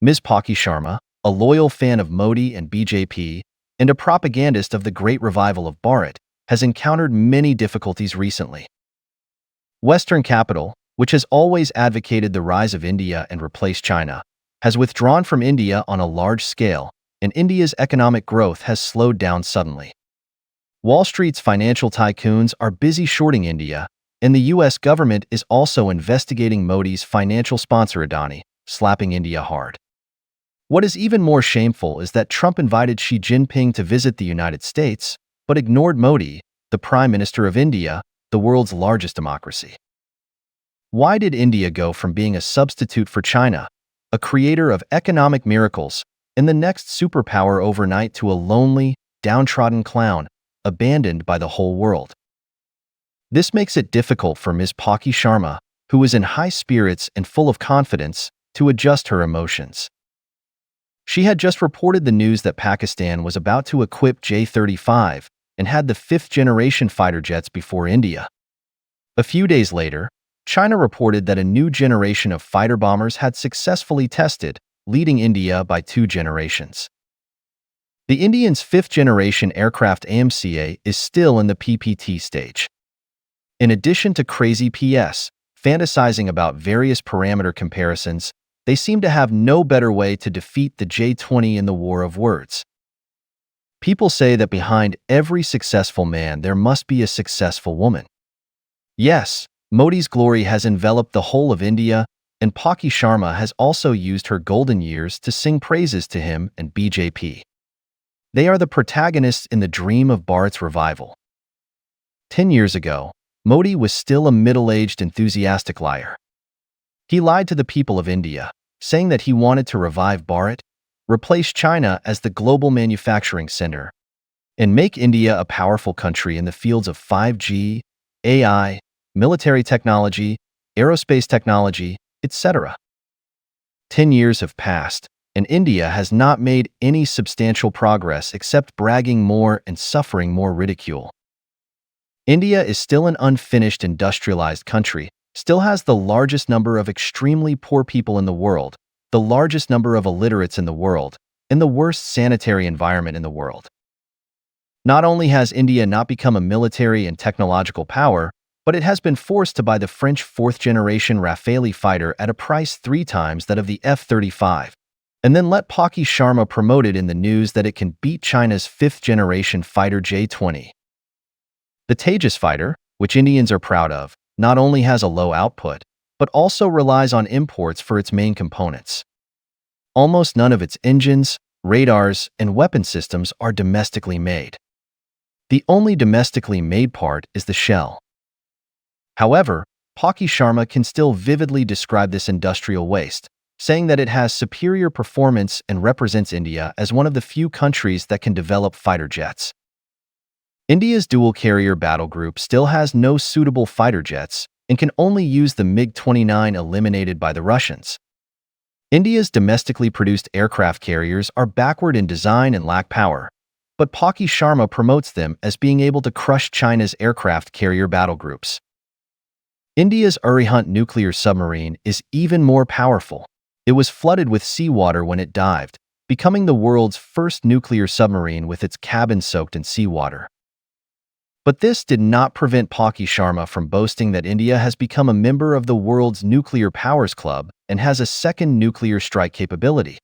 Ms. Palki Sharma, a loyal fan of Modi and BJP, and a propagandist of the Great Revival of Bharat, has encountered many difficulties recently. Western capital, which has always advocated the rise of India and replaced China, has withdrawn from India on a large scale, and India's economic growth has slowed down suddenly. Wall Street's financial tycoons are busy shorting India, and the US government is also investigating Modi's financial sponsor Adani, slapping India hard. What is even more shameful is that Trump invited Xi Jinping to visit the United States, but ignored Modi, the Prime Minister of India, the world's largest democracy. Why did India go from being a substitute for China, a creator of economic miracles, and the next superpower overnight to a lonely, downtrodden clown, abandoned by the whole world? This makes it difficult for Ms. Palki Sharma, who is in high spirits and full of confidence, to adjust her emotions. She had just reported the news that Pakistan was about to equip J-35 and had the fifth-generation fighter jets before India. A few days later, China reported that a new generation of fighter bombers had successfully tested, leading India by 2 generations. The Indians' fifth-generation aircraft AMCA is still in the PPT stage. In addition to crazy PS, fantasizing about various parameter comparisons, they seem to have no better way to defeat the J-20 in the war of words. People say that behind every successful man there must be a successful woman. Yes, Modi's glory has enveloped the whole of India, and Palki Sharma has also used her golden years to sing praises to him and BJP. They are the protagonists in the dream of Bharat's revival. 10 years ago, Modi was still a middle-aged enthusiastic liar. He lied to the people of India, saying that he wanted to revive Bharat, replace China as the global manufacturing center, and make India a powerful country in the fields of 5G, AI, military technology, aerospace technology, etc. 10 years have passed, and India has not made any substantial progress except bragging more and suffering more ridicule. India is still an unfinished industrialized country, still has the largest number of extremely poor people in the world, the largest number of illiterates in the world, and the worst sanitary environment in the world. Not only has India not become a military and technological power, but it has been forced to buy the French fourth-generation Rafale fighter at a price 3 times that of the F-35, and then let Palki Sharma promote it in the news that it can beat China's fifth-generation fighter J-20. The Tejas fighter, which Indians are proud of, not only has a low output, but also relies on imports for its main components. Almost none of its engines, radars, and weapon systems are domestically made. The only domestically made part is the shell. However, Palki Sharma can still vividly describe this industrial waste, saying that it has superior performance and represents India as one of the few countries that can develop fighter jets. India's dual-carrier battle group still has no suitable fighter jets and can only use the MiG-29 eliminated by the Russians. India's domestically produced aircraft carriers are backward in design and lack power, but Palki Sharma promotes them as being able to crush China's aircraft carrier battle groups. India's Arihant nuclear submarine is even more powerful. It was flooded with seawater when it dived, becoming the world's first nuclear submarine with its cabin soaked in seawater. But this did not prevent Palki Sharma from boasting that India has become a member of the world's nuclear powers club and has a second nuclear strike capability.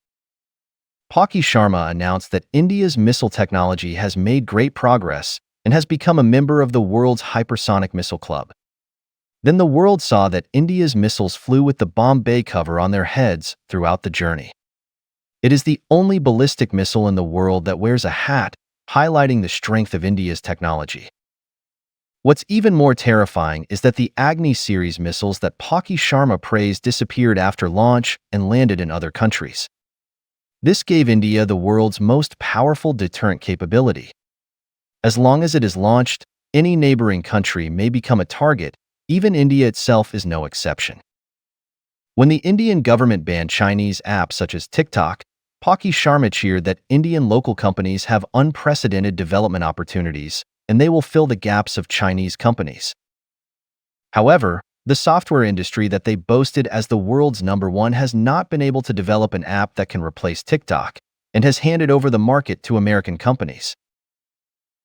Palki Sharma announced that India's missile technology has made great progress and has become a member of the world's hypersonic missile club. Then the world saw that India's missiles flew with the Bombay cover on their heads throughout the journey. It is the only ballistic missile in the world that wears a hat, highlighting the strength of India's technology. What's even more terrifying is that the Agni series missiles that Palki Sharma praised disappeared after launch and landed in other countries. This gave India the world's most powerful deterrent capability. As long as it is launched, any neighboring country may become a target, even India itself is no exception. When the Indian government banned Chinese apps such as TikTok, Palki Sharma cheered that Indian local companies have unprecedented development opportunities, and they will fill the gaps of Chinese companies. However, The software industry that they boasted as the world's #1 has not been able to develop an app that can replace TikTok and has handed over the market to American companies.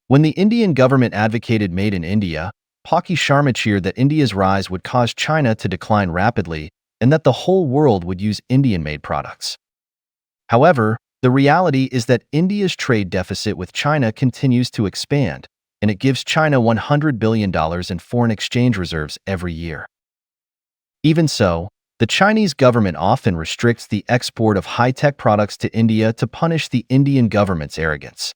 When the Indian government advocated Made in India, Palki Sharma cheered that India's rise would cause China to decline rapidly and that the whole world would use Indian-made products. However, the reality is that India's trade deficit with China continues to expand, and it gives China $100 billion in foreign exchange reserves every year. Even so, the Chinese government often restricts the export of high-tech products to India to punish the Indian government's arrogance.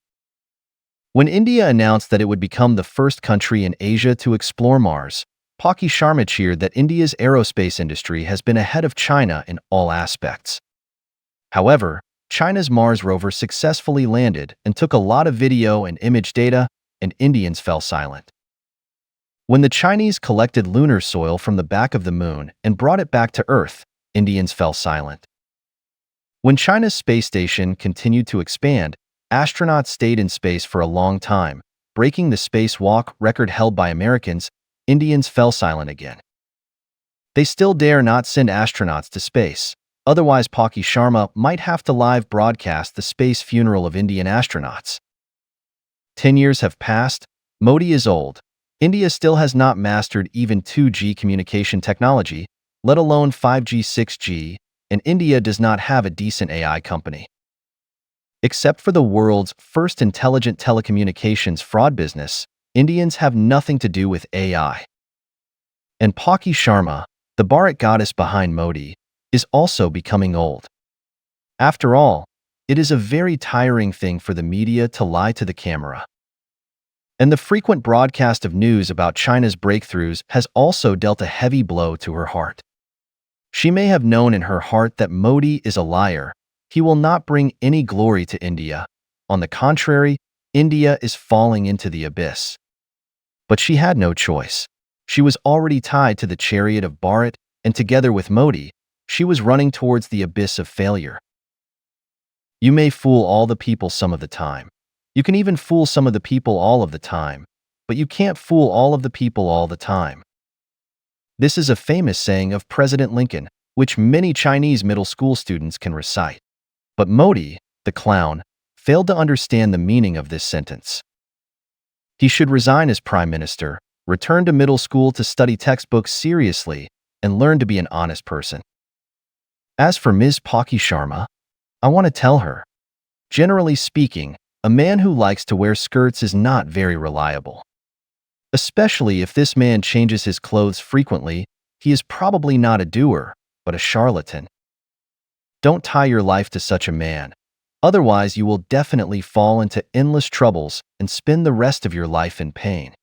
When India announced that it would become the first country in Asia to explore Mars, Palki Sharma cheered that India's aerospace industry has been ahead of China in all aspects. However, China's Mars rover successfully landed and took a lot of video and image data, and Indians fell silent. When the Chinese collected lunar soil from the back of the moon and brought it back to Earth, Indians fell silent. When China's space station continued to expand, astronauts stayed in space for a long time, breaking the spacewalk record held by Americans. Indians fell silent again. They still dare not send astronauts to space. Otherwise, Palki Sharma might have to live broadcast the space funeral of Indian astronauts. 10 years have passed. Modi is old. India still has not mastered even 2G communication technology, let alone 5G, 6G, and India does not have a decent AI company. Except for the world's first intelligent telecommunications fraud business, Indians have nothing to do with AI. And Palki Sharma, the Bharat goddess behind Modi, is also becoming old. After all, it is a very tiring thing for the media to lie to the camera. And the frequent broadcast of news about China's breakthroughs has also dealt a heavy blow to her heart. She may have known in her heart that Modi is a liar. He will not bring any glory to India. On the contrary, India is falling into the abyss. But she had no choice. She was already tied to the chariot of Bharat, and together with Modi, she was running towards the abyss of failure. You may fool all the people some of the time. You can even fool some of the people all of the time, but you can't fool all of the people all the time. This is a famous saying of President Lincoln, which many Chinese middle school students can recite. But Modi, the clown, failed to understand the meaning of this sentence. He should resign as prime minister, return to middle school to study textbooks seriously, and learn to be an honest person. As for Ms. Palki Sharma, I want to tell her, generally speaking, a man who likes to wear skirts is not very reliable. Especially if this man changes his clothes frequently, he is probably not a doer, but a charlatan. Don't tie your life to such a man. Otherwise, you will definitely fall into endless troubles and spend the rest of your life in pain.